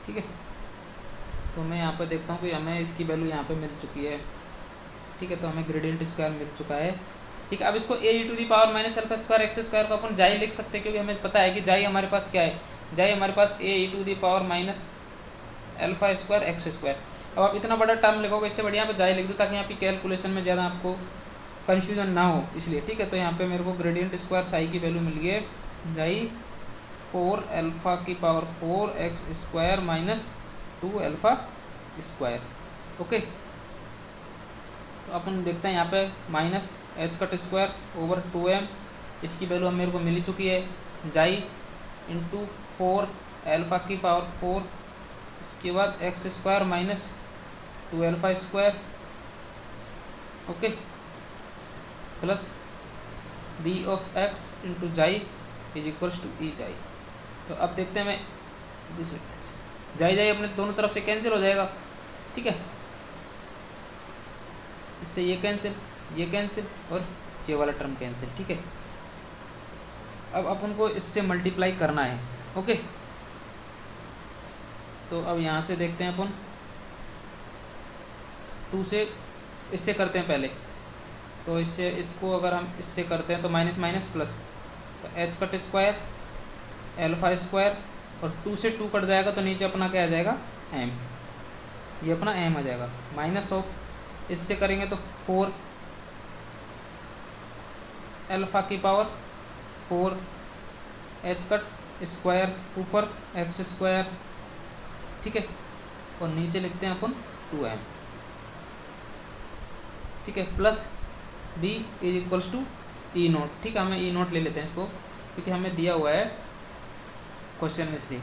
ठीक है, तो मैं यहाँ पर देखता हूँ कि हमें इसकी वैल्यू यहाँ पे मिल चुकी है, ठीक है। तो हमें ग्रेडियंट स्क्वायर मिल चुका है, ठीक है। अब इसको a to the power minus alpha square x square को अपन जाई लिख सकते हैं, क्योंकि हमें पता है कि जाई हमारे पास क्या है, जाई हमारे पास a to the power minus alpha square x square. अब आप इतना बड़ा टर्म लिखोगे, इससे बढ़िया यहाँ पे जाई लिख दो, ताकि यहाँ पे कैलकुलेशन में ज़्यादा आपको कन्फ्यूजन ना हो, इसलिए, ठीक है। तो यहाँ पे मेरे को ग्रेडियंट स्क्वायर साई की वैल्यू मिल गई है, जाई 4 अल्फा की power 4 x square minus 2 alpha square, okay. तो अपन देखते हैं यहाँ पे minus h cut square over 2m, इसकी वैल्यू मेरे को मिल चुकी है, जाई इंटू 4 अल्फा की पावर 4, इसके बाद x square minus 2 alpha square, okay, plus B of x into psi is equals to E psi. तो अब देखते हैं, मैं दूसरे जाई जाई अपने दोनों तरफ से कैंसिल हो जाएगा, ठीक है। इससे ये कैंसिल और ये वाला टर्म कैंसिल। ठीक है, अब अपन को इससे मल्टीप्लाई करना है। ओके, तो अब यहाँ से देखते हैं अपन 2 से इससे करते हैं पहले, तो इससे इसको अगर हम इससे करते हैं तो माइनस माइनस प्लस, तो H cut square alpha square और 2 से 2 कट जाएगा तो नीचे अपना क्या आ जाएगा एम, ये अपना एम आ जाएगा। माइनस ऑफ इससे करेंगे तो 4 एल्फा की पावर 4 एच कट स्क्वायर ऊपर एक्स स्क्वायर। ठीक है, और नीचे लिखते हैं अपन 2m। ठीक है, plus b is equals to e naught. ठीक है, हमें ई नोट ले लेते हैं इसको क्योंकि हमें दिया हुआ है क्वेश्चन में, इसलिए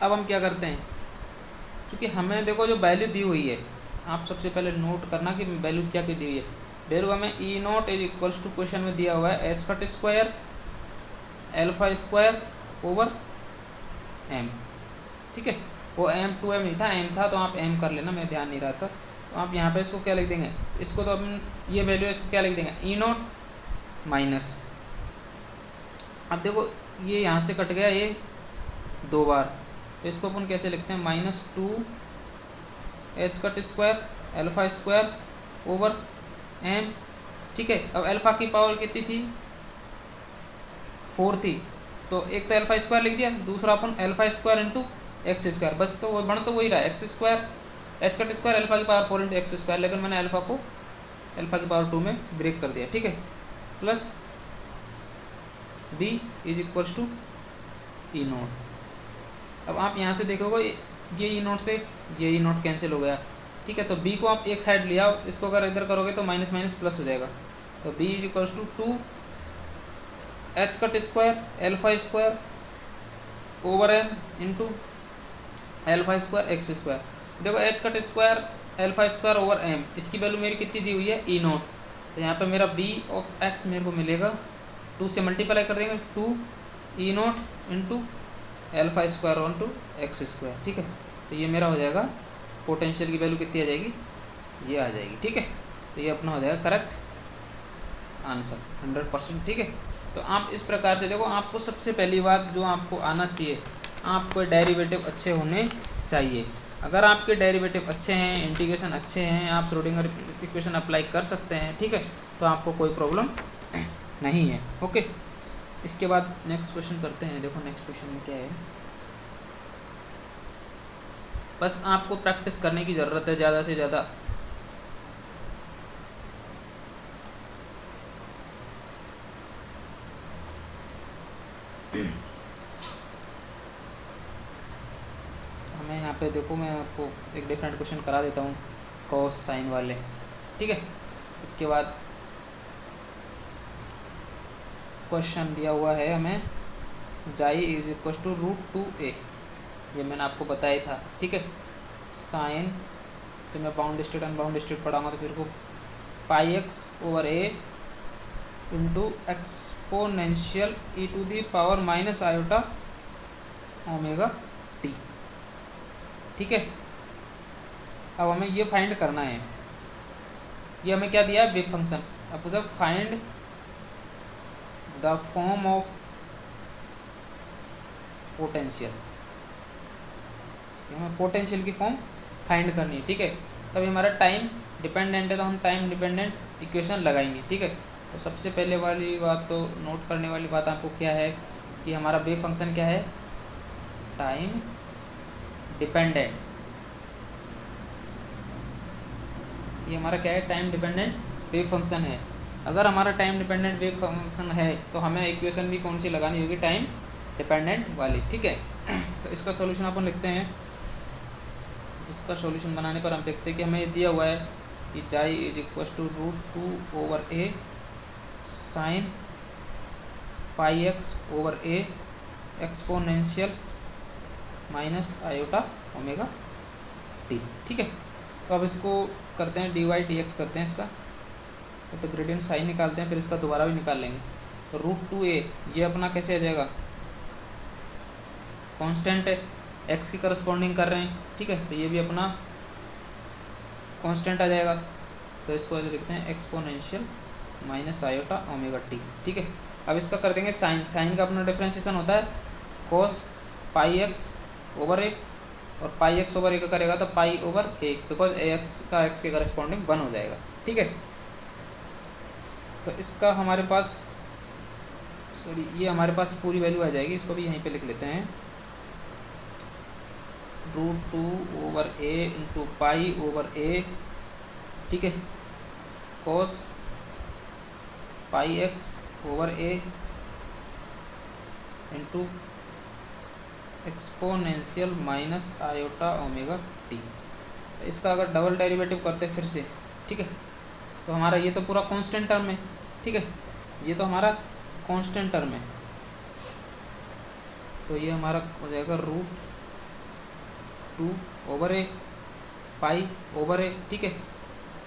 अब हम क्या करते हैं, क्योंकि हमें देखो जो वैल्यू दी हुई है, आप सबसे पहले नोट करना कि वैल्यू क्या दी हुई है। वैल्यू हमें e naught is equals to question में दिया हुआ है h cut square alpha square over m. ठीक है, वो एम 2m नहीं था, एम था, तो आप एम कर लेना, मैं ध्यान नहीं रहा था। तो आप यहाँ पे इसको क्या लिख देंगे, इसको तो अपन ये वैल्यू है, इसको क्या लिख देंगे ई नोट माइनस। अब देखो ये यहाँ से कट गया ये 2 बार, तो इसको अपन कैसे लिखते हैं -2 h cut square alpha square over m. ठीक है, अब एल्फा की पावर कितनी थी 4 थी, तो एक तो एल्फा स्क्वायर लिख दिया, दूसरा अपन alpha square into x square, बस तो वो बन तो वही रहा x square h cut square alpha की पावर 4 इंटू एक्स स्क्वायर, लेकिन मैंने एल्फा को एल्फा की पावर 2 में ब्रेक कर दिया। ठीक है, plus b is equals to e naught. अब आप यहाँ से देखोगे ये ई नोट से ये ई नोट कैंसिल हो गया। ठीक है, तो b को आप एक साइड लिया, इसको अगर इधर करोगे तो माइनस माइनस प्लस हो जाएगा, तो b is equals to 2 h cut square alpha square over m into alpha square x square. देखो h cut square alpha square over m, इसकी वैल्यू मेरी कितनी दी हुई है ई नोट, तो यहाँ पे मेरा b ऑफ x मेरे को मिलेगा 2 से मल्टीप्लाई कर देंगे 2 e naught into alpha square on two x square. ठीक है, तो ये मेरा हो जाएगा पोटेंशियल की वैल्यू कितनी आ जाएगी, ये आ जाएगी। ठीक है, तो ये अपना हो जाएगा करेक्ट आंसर 100%। ठीक है, तो आप इस प्रकार से देखो, आपको सबसे पहली बात जो आपको आना चाहिए, आपको डेरिवेटिव अच्छे होने चाहिए। अगर आपके डेरिवेटिव अच्छे हैं, इंटीग्रेशन अच्छे हैं, आप श्रोडिंगर इक्वेशन अप्लाई कर सकते हैं। ठीक है, तो आपको कोई प्रॉब्लम नहीं है। ओके, इसके बाद नेक्स्ट क्वेश्चन करते हैं। देखो नेक्स्ट क्वेश्चन में क्या है, बस आपको प्रैक्टिस करने की ज़रूरत है ज़्यादा से ज़्यादा। हमें यहाँ पे देखो, मैं आपको एक डिफरेंट क्वेश्चन करा देता हूँ कॉस साइन वाले। ठीक है, इसके बाद क्वेश्चन दिया हुआ है हमें जाई इज इक्वल टू √2a, ये मैंने आपको बताया था। ठीक है, साइन तो मैं बाउंड स्टेट अनबाउंड स्टेट पढ़ाऊँगा, तो फिर को πx over a into exponential e to the power minus iota omega t। ठीक है, अब हमें ये फाइंड करना है, ये हमें क्या दिया है वेव फंक्शन। अब जब find the form of potential, हमें पोटेंशियल की फॉर्म फाइंड करनी है। ठीक है, तभी हमारा टाइम डिपेंडेंट है, तो हम टाइम डिपेंडेंट इक्वेशन लगाएंगे। ठीक है, तो सबसे पहले वाली बात तो नोट करने वाली बात आपको क्या है कि हमारा वेव फंक्शन क्या है, टाइम डिपेंडेंट। ये हमारा क्या है, टाइम डिपेंडेंट वेव फंक्शन है। अगर हमारा टाइम डिपेंडेंट वेव फंक्शन है तो हमें इक्वेशन भी कौन सी लगानी होगी, टाइम डिपेंडेंट वाली। ठीक है, तो इसका सॉल्यूशन अपन लिखते हैं। इसका सॉल्यूशन बनाने पर हम देखते हैं कि हमें दिया हुआ है कि psi is equal to √2 over a sine πx over a exponential minus iota omega t। ठीक है, तो अब इसको करते हैं dy/dx करते हैं इसका, तो ग्रेडियंट साइन निकालते हैं, फिर इसका दोबारा भी निकाल लेंगे। तो √2a ये अपना कैसे आ जाएगा, कांस्टेंट है, x की करस्पॉन्डिंग कर रहे हैं। ठीक है, तो ये भी अपना कांस्टेंट आ जाएगा। तो इसको ऐसे लिखते हैं exponential minus iota omega t. ठीक है, अब इसका कर देंगे साइन। साइन का अपना डिफ्रेंशिएशन होता है कोस पाई एक्स ओवर ए, और पाई एक्स ओवर ए का करेगा तो पाई over A, because A x का एक्स के करस्पॉन्डिंग 1 हो जाएगा। ठीक है, तो इसका हमारे पास सॉरी ये हमारे पास पूरी वैल्यू आ जाएगी, इसको भी यहीं पे लिख लेते हैं √2 over a into pi over a. ठीक है, cos pi x over a into exponential minus iota omega t. इसका अगर डबल डेरिवेटिव करते फिर से, ठीक है, तो हमारा ये तो पूरा कांस्टेंट टर्म है। ठीक है, ये तो हमारा कांस्टेंट टर्म है, तो ये हमारा हो जाएगा √2 over A pi over a. ठीक है,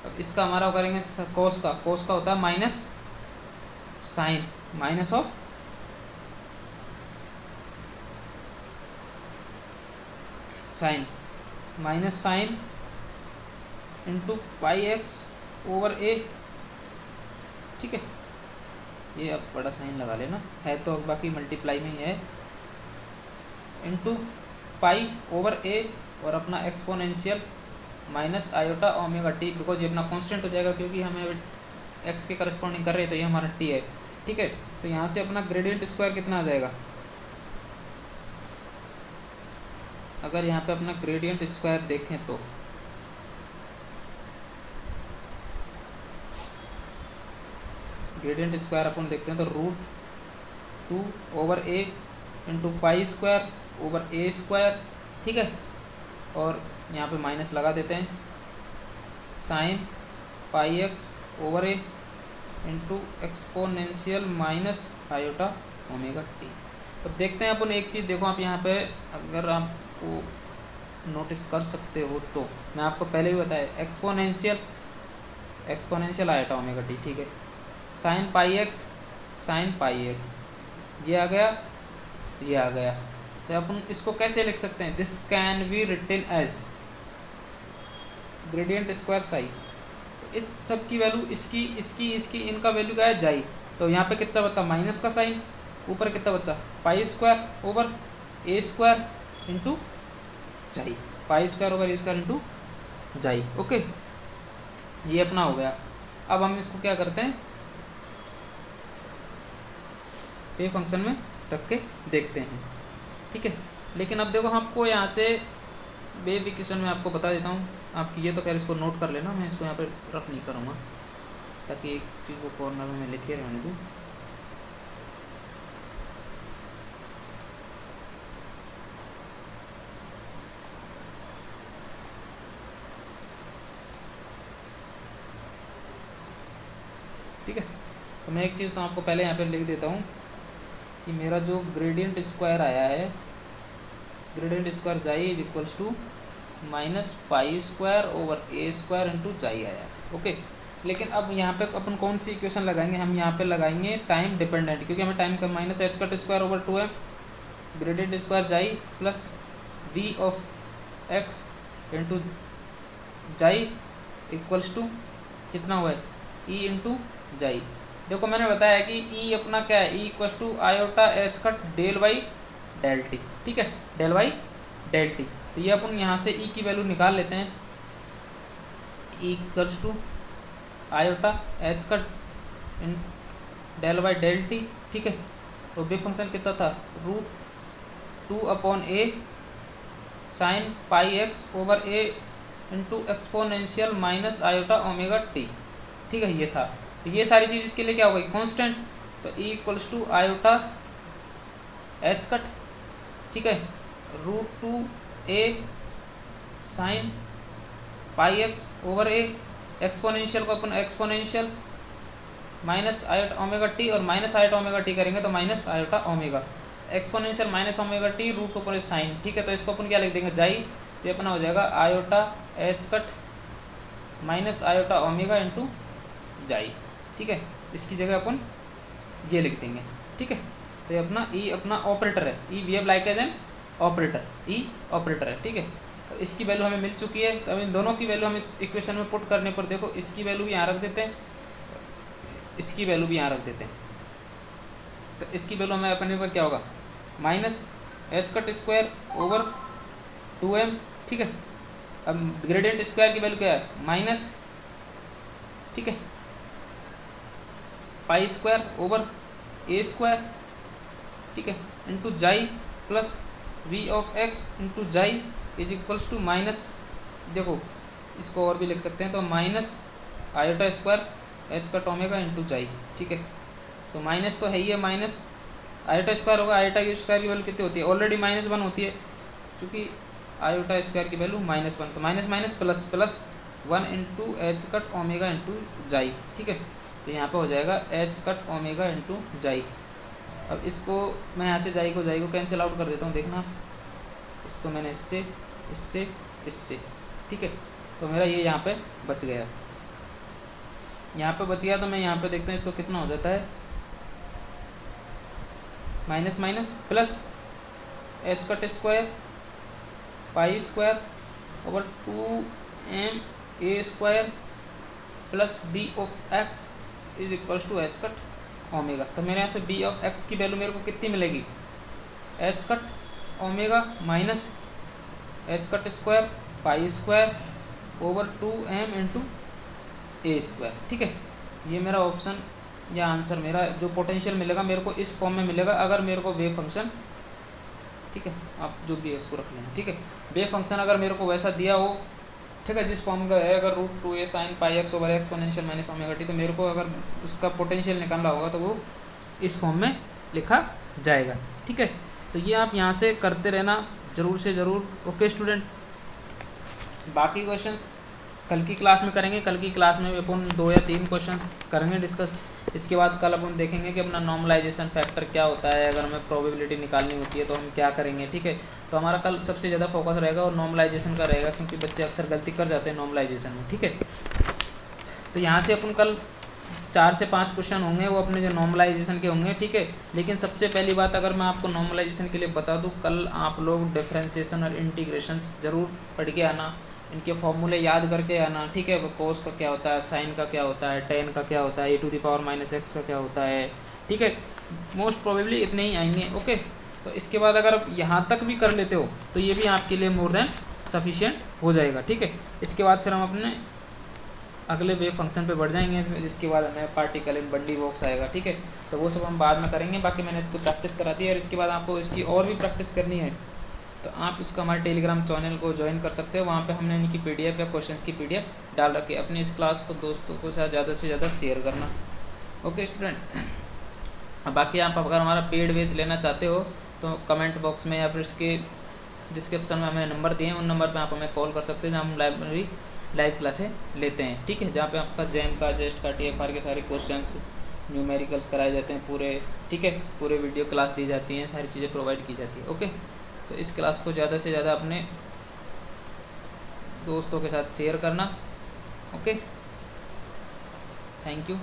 अब इसका हमारा करेंगे कोस का होता है minus sine minus of sine minus sine into pi x over a. ठीक है, ये अब बड़ा साइन लगा लेना है तो बाकी मल्टीप्लाई में ही है, इंटू पाई ओवर ए और अपना exponential minus iota omega T, because ये अपना कांस्टेंट हो जाएगा क्योंकि हमें एक्स के करस्पॉन्डिंग कर रहे हैं, तो ये हमारा टी है। ठीक है, तो यहाँ से अपना ग्रेडियंट स्क्वायर कितना आ जाएगा, अगर यहाँ पे अपना ग्रेडियंट स्क्वायर देखें तो ग्रेडियंट स्क्वायर अपन देखते हैं तो √2 over a into pi square over a square. ठीक है, और यहाँ पे माइनस लगा देते हैं sine pi x over a into exponential minus iota omega t. तो देखते हैं अपन एक चीज़, देखो आप यहाँ पे अगर आपको नोटिस कर सकते हो तो मैं आपको पहले भी बताया एक्सपोनेंशियल आयोटा ओमेगा टी। ठीक है, साइन पाई एक्स ये आ गया, ये आ गया, तो अपन इसको कैसे लिख सकते हैं, this can be written as gradient square psi. इस सब की वैल्यू इसकी इनका वैल्यू क्या है जाई, तो यहाँ पे कितना बचा माइनस का साइन, ऊपर कितना बचा पाई square over a square into जाई, पाई square over a square into जाई। ओके, ये अपना हो गया। अब हम इसको क्या करते हैं, पे फंक्शन में रख के देखते हैं। ठीक है, लेकिन अब देखो आपको यहाँ से वेव इक्वेशन में आपको बता देता हूँ, आपकी ये तो खैर इसको नोट कर लेना, मैं इसको यहाँ पे रफ नहीं करूँगा ताकि एक चीज़ को कॉर्नर में मैं लिखे रहने दूँ। ठीक है, तो मैं एक चीज़ तो आपको पहले यहाँ पे लिख देता हूँ कि मेरा जो ग्रेडियंट स्क्वायर आया है, gradient square psi is equals to minus pi square over a square into psi आया। ओके, लेकिन अब यहाँ पे अपन कौन सी इक्वेशन लगाएंगे, हम यहाँ पे लगाएंगे टाइम डिपेंडेंट, क्योंकि हमें टाइम का minus h cut square over 2 है, gradient square psi plus v of x into psi equals to कितना हुआ है ई इंटू जाई। देखो मैंने बताया कि ई अपना क्या है, e equals to iota h cut del y del t. ठीक है, डेल वाई डेल टी, तो ये अपन यहाँ से ई की वैल्यू निकाल लेते हैं, e equals to iota h cut del y del t. ठीक है, तो बी फंक्शन कितना था √2 upon a sine pi x over a into exponential minus iota omega t. ठीक है, ये था, तो ये सारी चीज़ इसके लिए क्या हो गई कांस्टेंट, तो e equals to iota h cut. ठीक है, √2 a sine pi x over a, exponential को अपन exponential minus iota omega t, और माइनस आयोटा ओमेगा टी करेंगे तो minus iota omega, exponential minus omega t √2 पर साइन। ठीक है, तो इसको अपन क्या लिख देंगे जाई, तो ये अपना हो जाएगा iota h cut minus iota omega into psi. ठीक है, इसकी जगह अपन ये लिख देंगे। ठीक है, तो ये अपना ई अपना ऑपरेटर है, e we have like as an operator, e operator है। ठीक है, इसकी वैल्यू हमें मिल चुकी है, तो इन दोनों की वैल्यू हम इस इक्वेशन में पुट करने पर देखो इसकी वैल्यू भी यहाँ रख देते हैं, इसकी वैल्यू भी यहाँ रख देते हैं। तो इसकी वैल्यू हमें अपने पर क्या होगा, minus h cut square over 2m, ठीक है। अब ग्रेडियंट स्क्वायर की वैल्यू क्या है, माइनस, ठीक है, pi square over a square, ठीक है, into psi plus v of x into psi is equals to minus, देखो इसको और भी लिख सकते हैं, तो minus iota square h cut omega into psi, ठीक है। तो माइनस तो है ही है, माइनस आयोटा स्क्वायर होगा, आयोटा की स्क्वायर की वैल्यू कितनी होती है, ऑलरेडी -1 होती है, क्योंकि आयोटा स्क्वायर की वैल्यू -1, तो minus minus plus plus 1 into H cut omega into psi, ठीक है। तो यहाँ पे हो जाएगा एच कट ओमेगा इंटू जाई। अब इसको मैं यहाँ से जाई को कैंसिल आउट कर देता हूँ, देखना इसको मैंने इससे इससे इससे, ठीक है। तो मेरा ये यहाँ पे बच गया, यहाँ पे बच गया। तो मैं यहाँ पे देखते हैं इसको कितना हो जाता है, minus minus plus h cut square pi square over 2m a square plus B of x is equals to h cut omega. तो मेरे यहाँ से बी ऑफ एक्स की वैल्यू मेरे को कितनी मिलेगी, h cut omega minus h cut square pi square over 2m into a square, ठीक है। ये मेरा ऑप्शन या आंसर, मेरा जो पोटेंशियल मिलेगा मेरे को इस फॉर्म में मिलेगा, अगर मेरे को वेव फंक्शन, ठीक है, आप जो भी है उसको रख लेना, ठीक है। वेव फंक्शन अगर मेरे को वैसा दिया हो, ठीक है, जिस फॉर्म का है, अगर √2a sin pi x over exponential minus omega t, तो मेरे को अगर उसका पोटेंशियल निकालना होगा तो वो इस फॉर्म में लिखा जाएगा, ठीक है। तो ये आप यहाँ से करते रहना ज़रूर से ज़रूर, ओके स्टूडेंट। बाकी क्वेश्चंस कल की क्लास में करेंगे, कल की क्लास में अपन 2 या 3 क्वेश्चंस करेंगे डिस्कस। इसके बाद कल अपन देखेंगे कि अपना नॉर्मलाइजेशन फैक्टर क्या होता है, अगर हमें प्रोबेबिलिटी निकालनी होती है तो हम क्या करेंगे, ठीक है। तो हमारा कल सबसे ज़्यादा फोकस रहेगा और नॉर्मलाइजेशन का रहेगा, क्योंकि बच्चे अक्सर गलती कर जाते हैं नॉर्मलाइजेशन में, ठीक है। तो यहाँ से अपन कल 4 से 5 क्वेश्चन होंगे, वो अपने जो नॉर्मलाइजेशन के होंगे, ठीक है। लेकिन सबसे पहली बात अगर मैं आपको नॉर्मलाइजेशन के लिए बता दूँ, कल आप लोग डिफरेंशिएशन और इंटीग्रेशन ज़रूर पढ़ के आना, इनके फॉर्मूले याद करके आना, ठीक है। कोस का क्या होता है, साइन का क्या होता है, टेन का क्या होता है, e⁻⁻x का क्या होता है, ठीक है। मोस्ट प्रोबेबली इतने ही आएंगे, ओके। तो इसके बाद अगर आप यहाँ तक भी कर लेते हो तो ये भी आपके लिए मोर देन सफिशिएंट हो जाएगा, ठीक है। इसके बाद फिर हम अपने अगले वेव फंक्शन पे बढ़ जाएंगे, जिसके बाद हमें पार्टिकल इन बंडी बॉक्स आएगा, ठीक है। तो वो सब हम बाद में करेंगे। बाकी मैंने इसको प्रैक्टिस करा दी है, और इसके बाद आपको इसकी और भी प्रैक्टिस करनी है तो आप उसका हमारे टेलीग्राम चैनल को ज्वाइन कर सकते हो। वहाँ पे हमने इनकी PDF या क्वेश्चंस की PDF डाल रखी है। अपनी इस क्लास को दोस्तों को साथ ज़्यादा से ज़्यादा शेयर करना, ओके स्टूडेंट। बाकी आप अगर हमारा पेड बैच लेना चाहते हो तो कमेंट बॉक्स में या फिर इसके डिस्क्रिप्शन में हमें नंबर दिए हैं, उन नंबर पर आप हमें कॉल कर सकते हैं, जहाँ हम लाइव क्लासें लेते हैं, ठीक है। जहाँ पे आपका जैम का, जेस्ट का, TFR के सारे क्वेश्चंस, न्यूमेरिकल्स कराए जाते हैं पूरे, ठीक है। पूरे वीडियो क्लास दी जाती हैं, सारी चीज़ें प्रोवाइड की जाती है, ओके। तो इस क्लास को ज़्यादा से ज़्यादा अपने दोस्तों के साथ शेयर करना, ओके। Thank you.